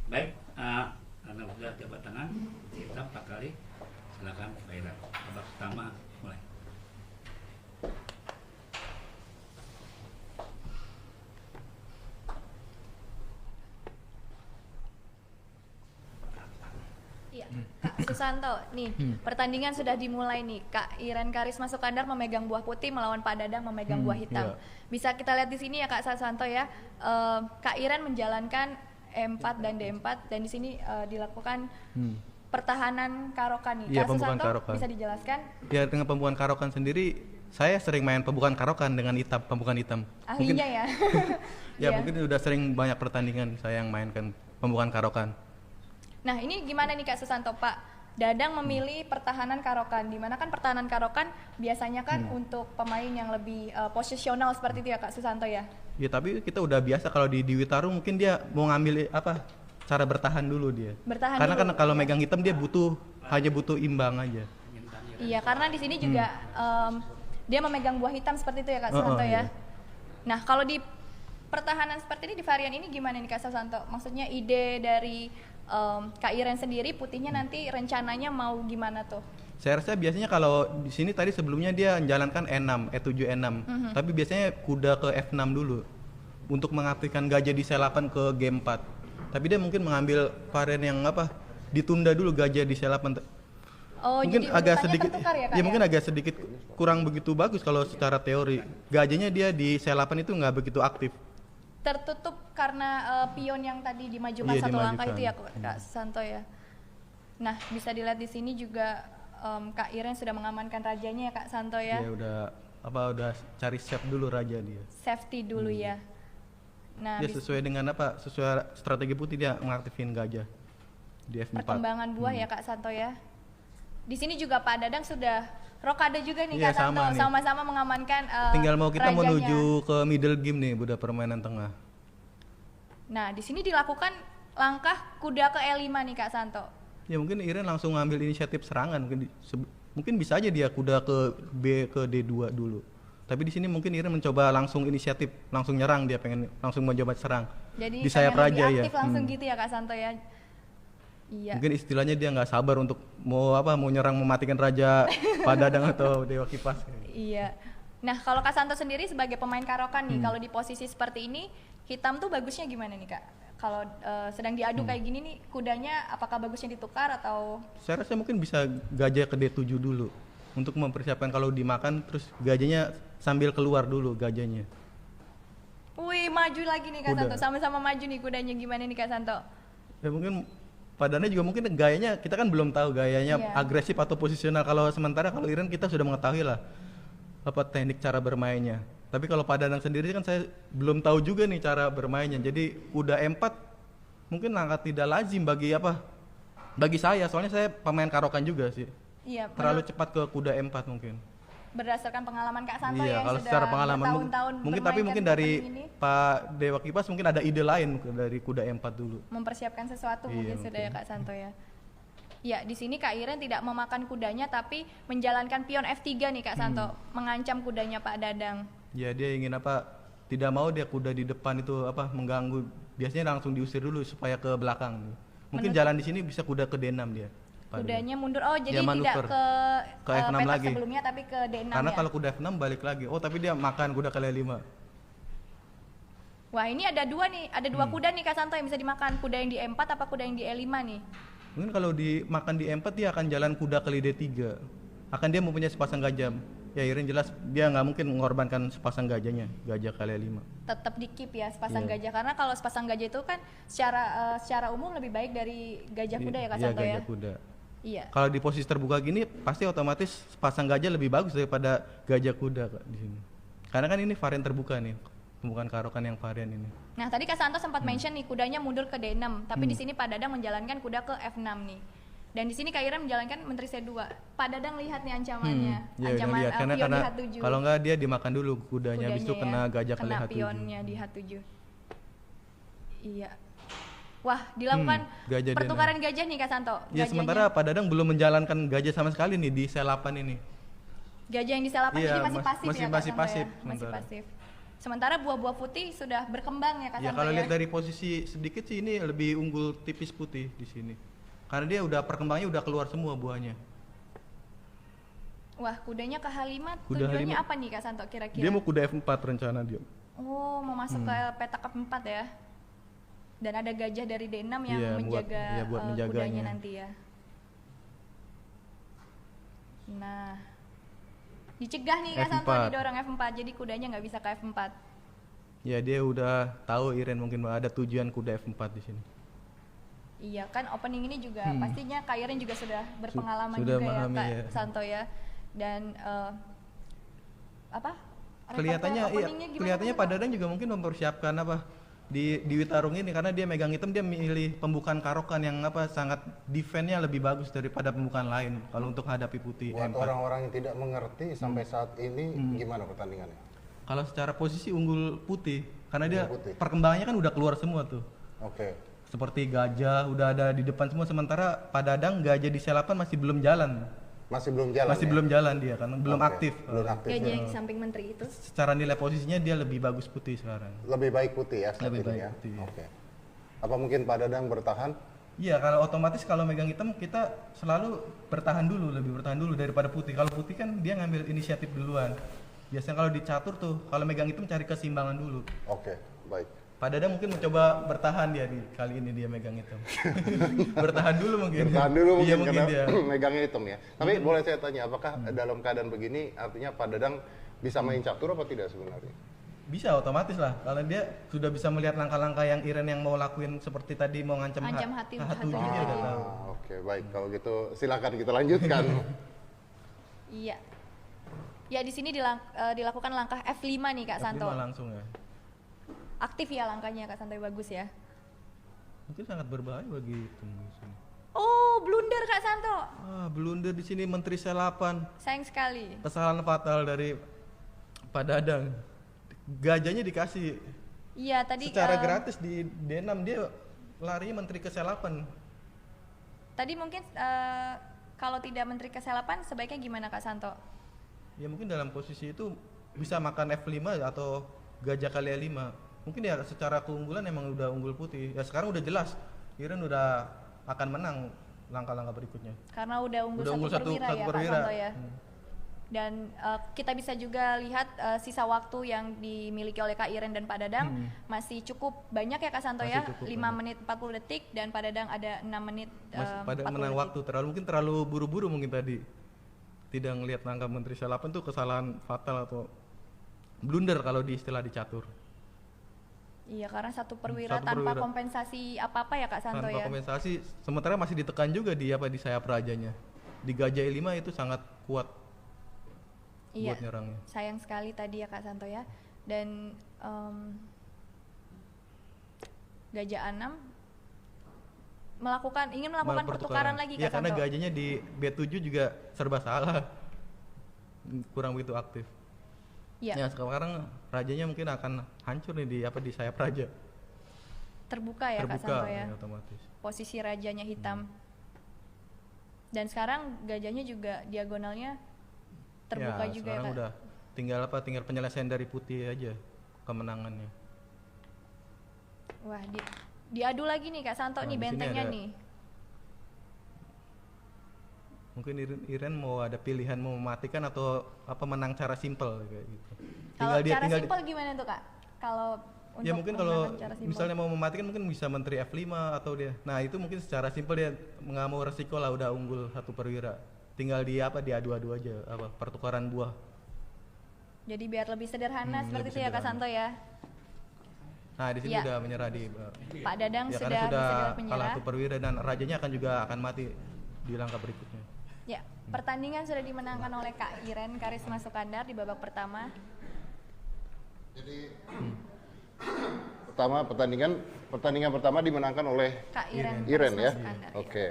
Baik, karena sudah jabat tangan, kita 4 kali. Silakan Pak Iren. Babak pertama mulai. Iya, Kak Susanto, nih pertandingan sudah dimulai nih. Kak Iren Karisma Sukandar memegang buah putih melawan Pak Dadang memegang buah hitam. Iya. Bisa kita lihat di sini ya Kak Susanto ya. Kak Iren menjalankan E4 dan D4 dan di sini dilakukan pertahanan karokan nih. Iya, Kak pembukaan Susanto karokan. bisa dijelaskan? Ya, dengan pembukaan karokan sendiri, saya sering main pembukaan karokan dengan hitam, pembukaan hitam. Ahlinya ya. Ya, Iya. mungkin udah sering banyak pertandingan saya yang mainkan pembukaan karokan. Nah ini gimana nih Kak Susanto, Pak Dadang memilih pertahanan karokan, dimana kan pertahanan karokan biasanya kan untuk pemain yang lebih posisional seperti itu ya Kak Susanto ya? Ya, tapi kita udah biasa kalau di Witaru mungkin dia mau ngambil cara bertahan dulu dia. Bertahan Karena dulu, kan kalau iya. megang hitam dia hanya butuh imbang aja. Iya, karena di sini juga dia memegang buah hitam seperti itu ya Kak Susanto ya. Iya. Nah kalau di pertahanan seperti ini di varian ini gimana nih Kak Susanto? Maksudnya ide dari Kak Iren sendiri putihnya nanti rencananya mau gimana tuh? Saya rasa biasanya kalau di sini tadi sebelumnya dia menjalankan E6, E7, E6. Tapi biasanya kuda ke F6 dulu untuk mengaktifkan gajah di C8 ke G4. Tapi dia mungkin mengambil varian yang ditunda dulu gajah di C8. Oh, Mungkin jadi agak urutannya sedikit tertukar ya Kak? ya mungkin agak sedikit kurang begitu bagus kalau secara teori. Gajahnya dia di C8 itu nggak begitu aktif. Tertutup karena pion yang tadi dimajukan Iya, satu langkah itu ya dimajukan. Kak Santo ya. Nah bisa dilihat di sini juga Kak Iren sudah mengamankan rajanya ya Kak Santo ya. Dia udah cari shape dulu raja dia. Safety dulu ya. Nah Dia sesuai dengan sesuai strategi putih dia mengaktifin gajah di F4. perkembangan buah ya Kak Santo ya. Di sini juga Pak Dadang sudah rokade juga nih Iya, Kak Santo, sama nih. sama-sama mengamankan Tinggal mau kita rajanya. menuju ke middle game nih, udah permainan tengah. Nah di sini dilakukan langkah kuda ke E5 nih Kak Santo. Ya mungkin Iren langsung ngambil inisiatif serangan, mungkin bisa aja dia kuda ke B ke D2 dulu. Tapi di sini mungkin Iren mencoba langsung inisiatif, langsung nyerang, dia pengen langsung mencoba serang. Jadi Di sayap pengen lebih raja ya. aktif langsung gitu ya Kak Santo ya. Iya. Mungkin istilahnya dia nggak sabar untuk mau nyerang mematikan raja Padadang atau Dewa Kipas. Iya. Nah, kalau Kak Santo sendiri sebagai pemain karokan nih, kalau di posisi seperti ini, hitam tuh bagusnya gimana nih Kak? Kalau sedang diadu kayak gini nih, kudanya apakah bagusnya ditukar atau? Saya rasa mungkin bisa gajah ke D7 dulu untuk mempersiapkan kalau dimakan, terus gajahnya sambil keluar dulu gajahnya. Wih, maju lagi nih Kak Kuda. Santo, sama-sama maju nih kudanya gimana nih Kak Santo? Ya mungkin Padanya juga mungkin gayanya kita kan belum tahu gayanya Iya. agresif atau posisional. Kalau Iren kita sudah mengetahui lah teknik cara bermainnya. Tapi kalau Padang sendiri kan saya belum tahu juga nih cara bermainnya. Jadi kuda E4 mungkin angkat tidak lazim bagi saya, soalnya saya pemain karokan juga sih. Iya, Terlalu cepat ke kuda E4 mungkin. berdasarkan pengalaman Kak Santo Iya, yang kalau sudah secara pengalaman bertahun-tahun mungkin tapi bermainkan mungkin dari pertandingan ini, Pak Dewa Kipas mungkin ada ide lain dari kuda E4 dulu. mempersiapkan sesuatu Iya, mungkin sudah ya mungkin. Kak Santo ya. Ya, di sini Kak Iren tidak memakan kudanya tapi menjalankan pion F3 nih Kak Santo, mengancam kudanya Pak Dadang. Ya dia ingin tidak mau dia kuda di depan itu mengganggu. Biasanya langsung diusir dulu supaya ke belakang. Mungkin Menutup. jalan di sini bisa kuda ke D6 dia. Kudanya mundur. Oh, jadi Dia tidak manuver. ke Ke F6 petak lagi. sebelumnya tapi ke D6 Karena ya. kalau kuda F6 balik lagi. Oh, tapi dia makan kuda ke L5. Wah, ini ada dua nih, ada dua kuda nih Kak Santo yang bisa dimakan. Kuda yang di E4 apa kuda yang di E5 nih? Mungkin kalau dimakan di E4 dia akan jalan kuda ke D3. Akan dia mempunyai sepasang gajah. Ya Iren jelas dia nggak mungkin mengorbankan sepasang gajahnya, gajah ke L5. Tetap di keep ya sepasang Iya. gajah, karena kalau sepasang gajah itu kan secara umum lebih baik dari gajah kuda ya Kak Iya, Santo ya. gajah kuda. Iya. Kalau di posisi terbuka gini pasti otomatis sepasang gajah lebih bagus daripada gajah kuda Kak, di sini. Karena kan ini varian terbuka nih, bukan karokan yang varian ini. Nah, tadi Kak Santo sempat mention nih kudanya mundur ke D6, tapi di sini Pak Dadang menjalankan kuda ke F6 nih. Dan di sini Kak Iren menjalankan menteri C2. Pak Dadang lihat nih ancamannya. Ya udah Ancaman lihat karena pion di H7. kalau nggak dia dimakan dulu kudanya, habis itu Kudanya kena ya, gajah ke kena H7. pionnya di H7. Iya. Wah, dilakukan gajah pertukaran gajah nih Kak Santo. Ya sementara Pak Dadang belum menjalankan gajah sama sekali nih di C8 ini. gajah yang di C8 Iya, ini masih pasif masih ya Kak Santo pasif ya? Masih sementara. pasif. Sementara buah-buah putih sudah berkembang ya Kak Ya Santo kalau ya. lihat dari posisi sedikit sih ini lebih unggul tipis putih di sini. Karena dia udah perkembangannya udah keluar semua buahnya. Wah, kudanya ke H5 Kuda tujuannya H5. apa nih Kak Santo kira-kira? Dia mau kuda F4 rencana dia. Oh, mau masuk ke petak F4 ya. Dan ada gajah dari D6 yang Iya, menjaga buat kudanya menjaganya. nanti ya. Nah, dicegah nih Kak Santo F4. didorong F4, jadi kudanya nggak bisa ke F4. Ya dia udah tahu Iren mungkin ada tujuan kuda F4 di sini. Iya kan opening ini juga pastinya Kak Iren juga sudah berpengalaman sudah juga ya memahami, Kak ya. Santo ya. Dan apa? Kelihatannya repertoire iya, openingnya gimana, kelihatannya Kak Pak Santo? Dadang juga mungkin mempersiapkan apa di Witarung ini karena dia megang hitam dia milih pembukaan karokan yang apa sangat defense-nya lebih bagus daripada pembukaan lain kalau untuk hadapi putih Buat M4. orang-orang yang tidak mengerti sampai saat ini gimana pertandingannya? Kalau secara posisi unggul putih karena dia Unggul putih. perkembangannya kan udah keluar semua tuh. Oke. Seperti gajah udah ada di depan semua sementara Pak Dadang gajah di selapan masih belum jalan. Masih belum jalan. Masih ya? belum jalan dia karena belum Oke, aktif. Belum aktif. Gajah ya. yang di samping menteri itu. Secara nilai posisinya dia lebih bagus putih sekarang. Lebih baik putih ya saat Lebih ini baik ya. putih, ya. Oke. Apa mungkin Pak Dadang bertahan? Iya, kalau otomatis kalau megang hitam kita selalu bertahan dulu, lebih bertahan dulu daripada putih. Kalau putih kan dia ngambil inisiatif duluan. Biasanya kalau dicatur tuh, kalau megang hitam cari keseimbangan dulu. Oke, baik. Pak Dadang mungkin mencoba bertahan dia di kali ini dia megang hitam. Bertahan dulu mungkin. Bertahan dulu mungkin, Iya mungkin karena dia. megangnya hitam ya. Tapi boleh saya tanya, apakah dalam keadaan begini artinya Pak Dadang bisa main catur apa tidak sebenarnya? Bisa otomatis lah. Kalau dia sudah bisa melihat langkah-langkah yang Iren yang mau lakuin seperti tadi mau ngancam Ancam hati hatunya dia tadi. udah tahu. Oke, baik. Kalau gitu silakan kita lanjutkan. Iya. Ya di sini dilakukan langkah F5 nih Kak Santo. F5 langsung ya. Aktif ya langkahnya Kak Santo, bagus ya. Mungkin sangat berbahaya bagi hitam di sini. Oh, blunder Kak Santo. Blunder di sini Menteri Selapan. Sayang sekali. Kesalahan fatal dari Pak Dadang. Gajahnya dikasih Iya, tadi secara gratis di D6 dia larinya Menteri Keselapan. tadi mungkin kalau tidak Menteri Keselapan sebaiknya gimana Kak Santo? Ya mungkin dalam posisi itu bisa makan F5 atau gajah kali A5. Mungkin ya secara keunggulan emang udah unggul putih. Ya sekarang udah jelas Iren udah akan menang langkah-langkah berikutnya. Karena udah unggul Udah unggul satu perwira ya Kak perwira. Santo ya. Dan kita bisa juga lihat sisa waktu yang dimiliki oleh Kak Iren dan Pak Dadang masih cukup banyak ya Kak Santo Masih ya. cukup 5 banyak. menit 40 detik dan Pak Dadang ada 6 menit Pada 40 menang detik. waktu mungkin terlalu buru-buru mungkin tadi. Tidak ngelihat langkah Menteri Selapan tuh kesalahan fatal atau blunder kalau di istilah dicatur. Iya, karena satu perwira Satu tanpa perwira. kompensasi apa-apa ya Kak Santo Tanpa ya. kompensasi sementara masih ditekan juga di sayap rajanya. Di gajah E5 itu sangat kuat Iya. buat nyerangnya. Sayang sekali tadi ya Kak Santo ya. Dan gajah A6 ingin melakukan pertukaran lagi Iya, Kak karena Santo. gajahnya di B7 juga serba salah. Kurang begitu aktif. Iya, Ya, sekarang rajanya mungkin akan hancur nih di sayap raja. terbuka ya Kak Terbuka Santo ya. otomatis. Posisi rajanya hitam. Dan sekarang gajahnya juga diagonalnya terbuka Ya, juga ya sekarang Kak. udah tinggal penyelesaian dari putih aja kemenangannya. Wah, diadu lagi nih Kak Santo Nah, nih di sini bentengnya ada- nih. Mungkin Iren mau ada pilihan mau mematikan atau menang cara simpel kayak gitu. Kalau cara tinggal simpel gimana tuh Kak? Kalau untuk ya mungkin kalau memenangkan cara simpel. misalnya mau mematikan mungkin bisa Menteri F5 atau dia. Nah, itu mungkin secara simpel dia nggak mau resiko lah udah unggul satu perwira. Tinggal diadu-adu aja pertukaran buah. Jadi biar lebih sederhana seperti lebih itu ya Kak sederhana. Santo ya. Nah, di sini Ya. udah menyerah di Pak Dadang ya, sudah karena sudah bisa kalah menyerah. satu perwira dan rajanya juga akan mati di langkah berikutnya. Ya, pertandingan sudah dimenangkan oleh Kak Iren Karisma Sukandar di babak pertama. Jadi pertandingan pertama dimenangkan oleh Kak Iren Iren Karisma ya. Sukandar, ya. Oke.